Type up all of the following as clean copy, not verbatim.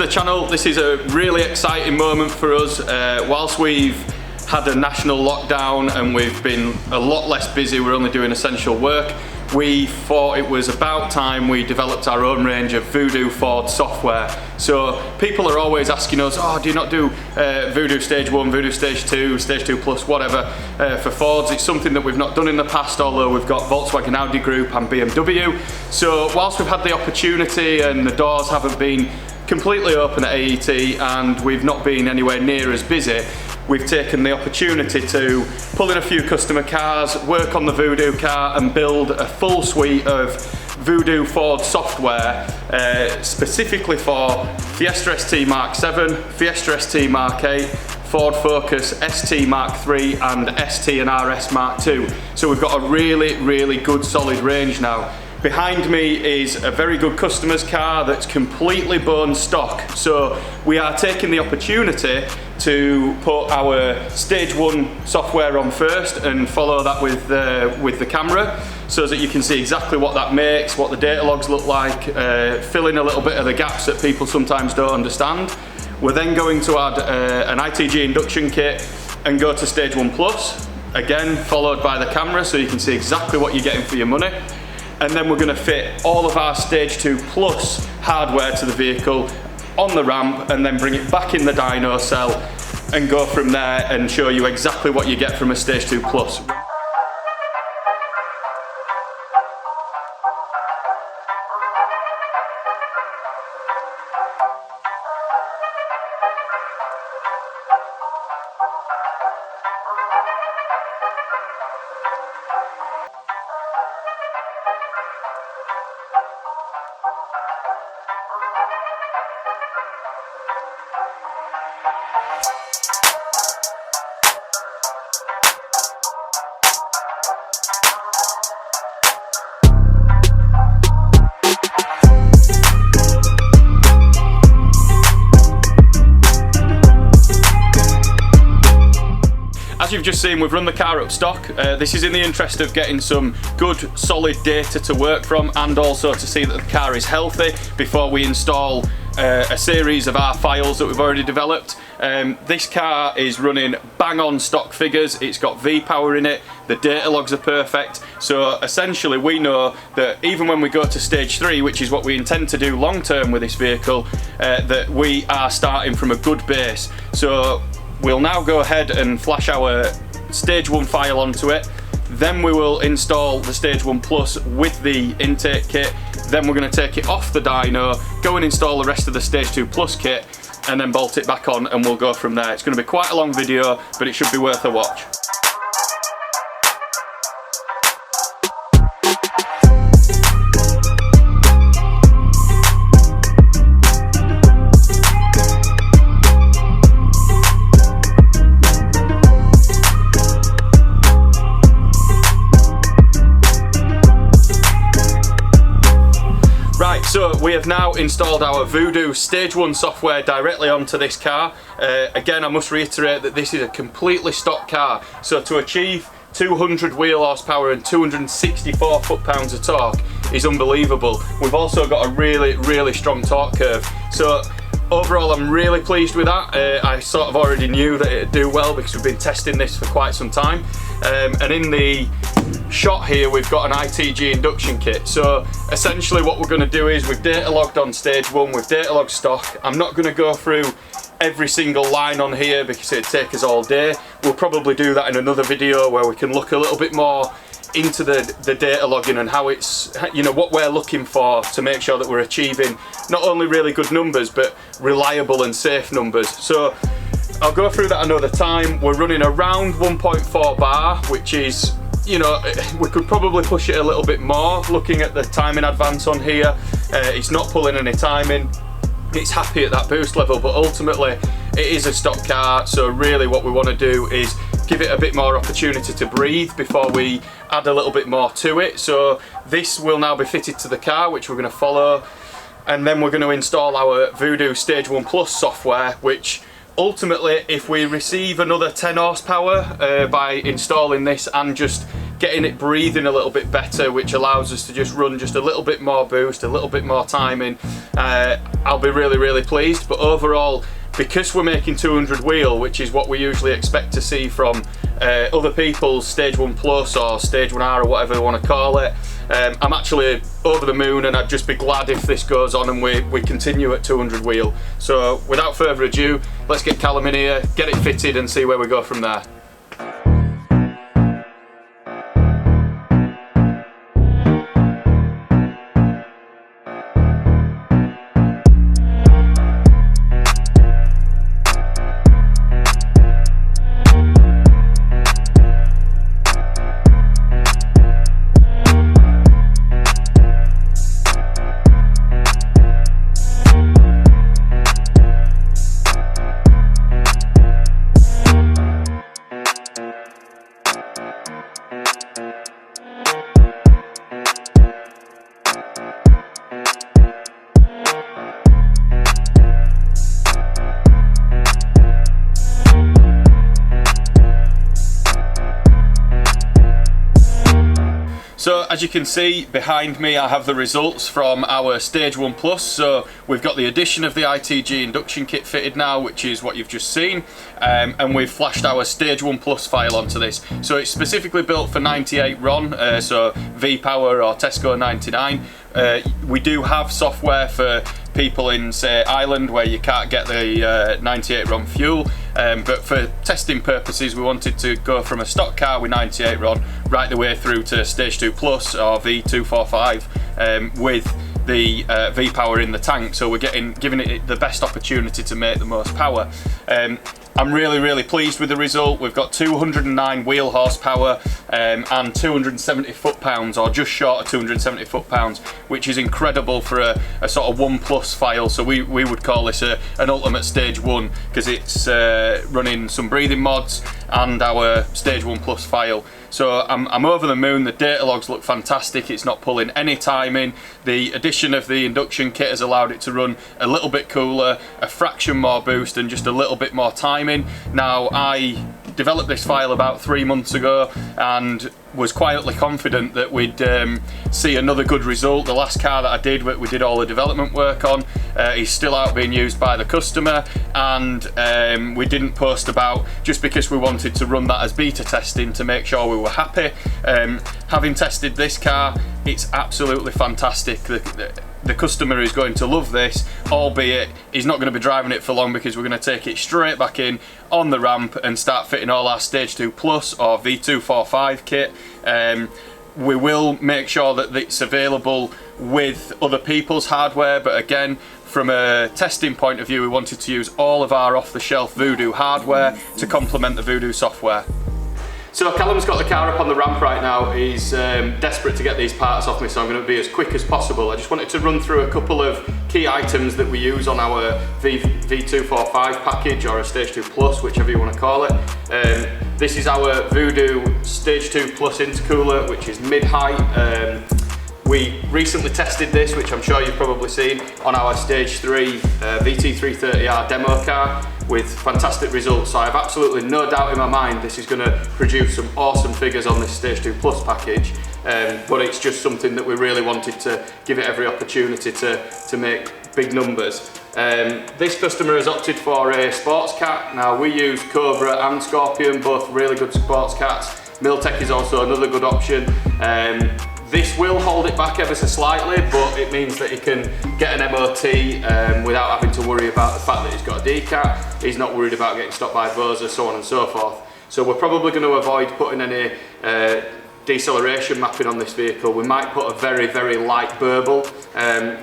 to the channel. This is a really exciting moment for us. Whilst we've had a national lockdown and we've been a lot less busy, we're only doing essential work, we thought it was about time we developed our own range of VUDU Ford software. So people are always asking us, oh, do you not do VUDU Stage 1, VUDU Stage 2, Stage 2 Plus, whatever, for Fords? It's something that we've not done in the past, although we've got Volkswagen Audi Group and BMW. So whilst we've had the opportunity and the doors haven't been completely open at AET and we've not been anywhere near as busy, we've taken the opportunity to pull in a few customer cars, work on the VUDU car and build a full suite of VUDU Ford software specifically for Fiesta ST MK7, Fiesta ST MK8, Ford Focus ST Mk3 and ST and RS Mark II. So we've got a really good solid range now. Behind me is a very good customer's car that's completely bone stock. So we are taking the opportunity to put our Stage 1 software on first and follow that with the camera so that you can see exactly what that makes, what the data logs look like, fill in a little bit of the gaps that people sometimes don't understand. We're then going to add an ITG induction kit and go to Stage 1 Plus, again followed by the camera so you can see exactly what you're getting for your money. And then we're going to fit all of our Stage 2 Plus hardware to the vehicle on the ramp and then bring it back in the dyno cell and go from there and show you exactly what you get from a Stage 2 Plus. As you've just seen, we've run the car up stock. This is in the interest of getting some good solid data to work from and also to see that the car is healthy before we install a series of our files that we've already developed. This car is running bang on stock figures. It's got V-Power in it, the data logs are perfect, so essentially we know that even when we go to Stage 3, which is what we intend to do long term with this vehicle, that we are starting from a good base. So we'll now go ahead and flash our Stage 1 file onto it, then we will install the Stage 1 Plus with the intake kit, then we're going to take it off the dyno, go and install the rest of the Stage 2 Plus kit and then bolt it back on and we'll go from there. It's going to be quite a long video, but it should be worth a watch. So we have now installed our VUDU Stage 1 software directly onto this car. Again, I must reiterate that this is a completely stock car. So to achieve 200 wheel horsepower and 264 foot-pounds of torque is unbelievable. We've also got a really strong torque curve. So overall, I'm really pleased with that. I sort of already knew that it'd do well because we've been testing this for quite some time. And in the shot here, we've got an ITG induction kit. So essentially what we're going to do is we've data logged on Stage 1, we've data logged stock. I'm not going to go through every single line on here because it'd take us all day. We'll probably do that in another video where we can look a little bit more into the data logging and how it's, you know, what we're looking for to make sure that we're achieving not only really good numbers but reliable and safe numbers. So I'll go through that another time. We're running around 1.4 bar, which is, you know, we could probably push it a little bit more. Looking at the timing advance on here, it's not pulling any timing. It's happy at that boost level, but ultimately it is a stock car, so really what we want to do is give it a bit more opportunity to breathe before we add a little bit more to it. So this will now be fitted to the car, which we're going to follow, and then we're going to install our VUDU Stage 1 Plus software, which ultimately, if we receive another 10 horsepower by installing this and just getting it breathing a little bit better, which allows us to just run just a little bit more boost, a little bit more timing. I'll be really pleased. But overall, because we're making 200 wheel, which is what we usually expect to see from other people's Stage 1 Plus or Stage 1R or whatever they want to call it, I'm actually over the moon, and I'd just be glad if this goes on and we continue at 200 wheel. So without further ado, let's get Callum in here, get it fitted and see where we go from there. So as you can see behind me, I have the results from our Stage 1 Plus. So we've got the addition of the ITG induction kit fitted now, which is what you've just seen, and we've flashed our Stage 1 Plus file onto this. So it's specifically built for 98 RON, so V-Power or Tesco 99. We do have software for people in, say, Ireland where you can't get the 98 RON fuel, but for testing purposes we wanted to go from a stock car with 98 RON right the way through to Stage 2 Plus or V245 with the V-Power in the tank, so we're giving it the best opportunity to make the most power. I'm really pleased with the result. We've got 209 wheel horsepower and 270 foot-pounds, or just short of 270 foot-pounds, which is incredible for a sort of 1 Plus file. So we would call this an ultimate Stage 1, because it's running some breathing mods and our Stage 1 Plus file. So I'm over the moon. The data logs look fantastic. It's not pulling any timing. The addition of the induction kit has allowed it to run a little bit cooler, a fraction more boost and just a little bit more timing. Now, I developed this file about 3 months ago and was quietly confident that we'd see another good result. The last car that I did, we did all the development work on, is still out being used by the customer, and we didn't post about, just because we wanted to run that as beta testing to make sure we were happy. Having tested this car, it's absolutely fantastic. The customer is going to love this, albeit he's not going to be driving it for long, because we're going to take it straight back in on the ramp and start fitting all our Stage 2 Plus or V245 kit. We will make sure that it's available with other people's hardware, but again, from a testing point of view, we wanted to use all of our off-the-shelf VUDU hardware to complement the VUDU software. So Callum's got the car up on the ramp right now. He's desperate to get these parts off me, so I'm going to be as quick as possible. I just wanted to run through a couple of key items that we use on our V245 package, or a Stage 2 Plus, whichever you want to call it. This is our VUDU Stage 2 Plus intercooler, which is mid-height. We recently tested this, which I'm sure you've probably seen, on our Stage 3 VT330R demo car with fantastic results. So I have absolutely no doubt in my mind this is going to produce some awesome figures on this Stage 2 Plus package, but it's just something that we really wanted to give it every opportunity to make big numbers. This customer has opted for a sports cat. Now, we use Cobra and Scorpion, both really good sports cats. Miltech is also another good option. This will hold it back ever so slightly, but it means that he can get an MOT without having to worry about the fact that he's got a decat. He's not worried about getting stopped by Boza, so on and so forth. So we're probably going to avoid putting any deceleration mapping on this vehicle. We might put a very light burble,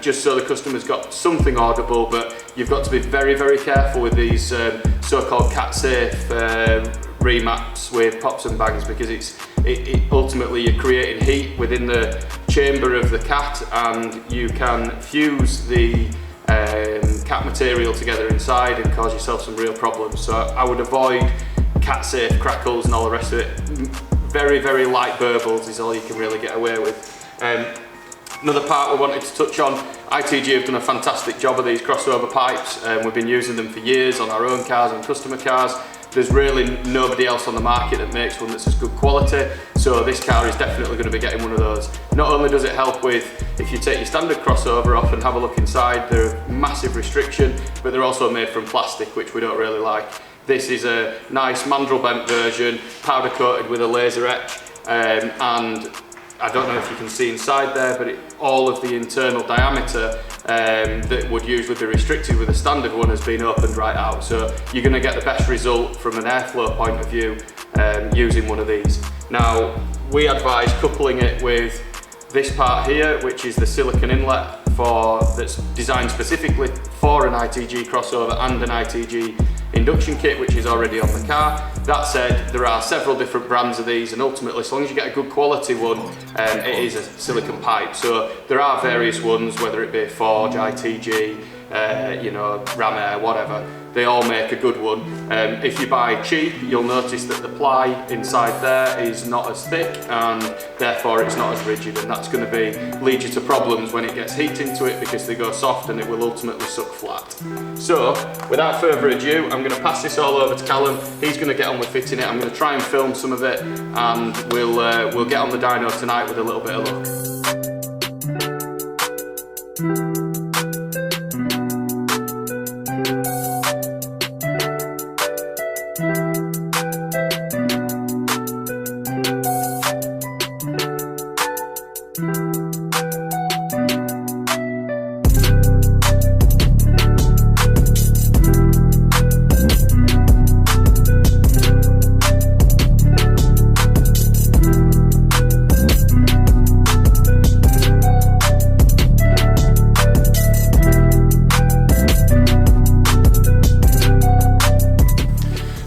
just so the customer's got something audible, but you've got to be very careful with these so-called cat-safe remaps with pops and bangs, because it ultimately you're creating heat within the chamber of the cat, and you can fuse the cat material together inside and cause yourself some real problems. So I would avoid cat safe crackles and all the rest of it. Very light burbles is all you can really get away with. Another part we wanted to touch on, ITG have done a fantastic job of these crossover pipes. We've been using them for years on our own cars and customer cars. There's really nobody else on the market that makes one that's as good quality, so this car is definitely going to be getting one of those. Not only does it help with, if you take your standard crossover off and have a look inside, they're a massive restriction, but they're also made from plastic, which we don't really like. This is a nice mandrel bent version, powder coated with a laser etch, and I don't know if you can see inside there, but all of the internal diameter that would usually be restricted with a standard one has been opened right out. So you're going to get the best result from an airflow point of view using one of these. Now, we advise coupling it with this part here, which is the silicon inlet that's designed specifically for an ITG crossover and an ITG induction kit, which is already on the car. That said, there are several different brands of these, and ultimately, as long as you get a good quality one, it is a silicon pipe. So there are various ones, whether it be Ford, ITG, you know, Remap, whatever. They all make a good one. If you buy cheap, you'll notice that the ply inside there is not as thick, and therefore it's not as rigid, and that's going to lead you to problems when it gets heat into it, because they go soft and it will ultimately suck flat. So without further ado, I'm going to pass this all over to Callum. He's going to get on with fitting it. I'm going to try and film some of it, and we'll get on the dyno tonight with a little bit of luck.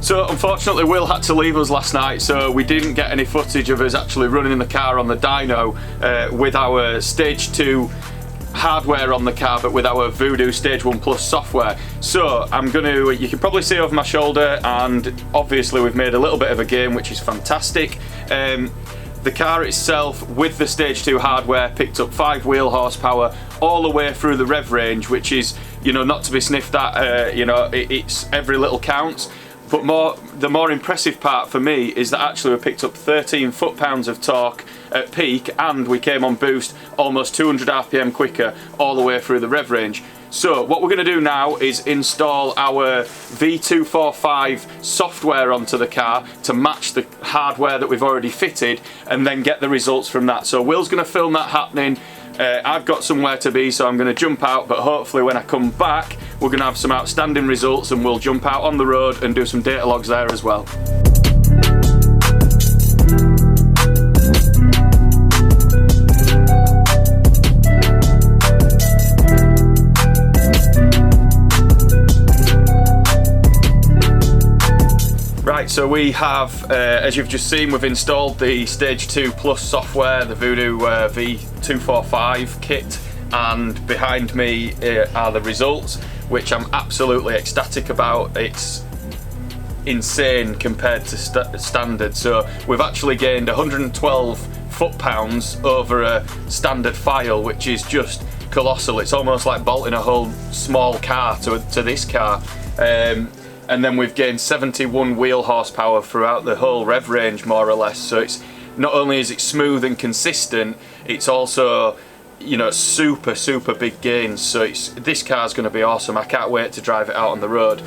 So unfortunately Will had to leave us last night, so we didn't get any footage of us actually running the car on the dyno with our Stage 2 hardware on the car, but with our VUDU Stage 1 Plus software. So you can probably see over my shoulder, and obviously we've made a little bit of a game, which is fantastic. The car itself, with the Stage 2 hardware, picked up 5 wheel horsepower all the way through the rev range, which is, you know, not to be sniffed at. You know, it's every little counts. But the more impressive part for me is that actually we picked up 13 foot-pounds of torque at peak, and we came on boost almost 200 RPM quicker all the way through the rev range. So what we're going to do now is install our V245 software onto the car to match the hardware that we've already fitted, and then get the results from that. So Will's going to film that happening. I've got somewhere to be, so I'm going to jump out, but hopefully when I come back we're going to have some outstanding results, and we'll jump out on the road and do some data logs there as well. Right, so we have, as you've just seen, we've installed the Stage 2 Plus software, the VUDU V245 kit, and behind me are the results, which I'm absolutely ecstatic about. It's insane compared to standard. So we've actually gained 112 foot-pounds over a standard file, which is just colossal. It's almost like bolting a whole small car to this car. And then we've gained 71 wheel horsepower throughout the whole rev range, more or less. So it's not only is it smooth and consistent, it's also, you know, super big gains. So this car's going to be awesome. I can't wait to drive it out on the road.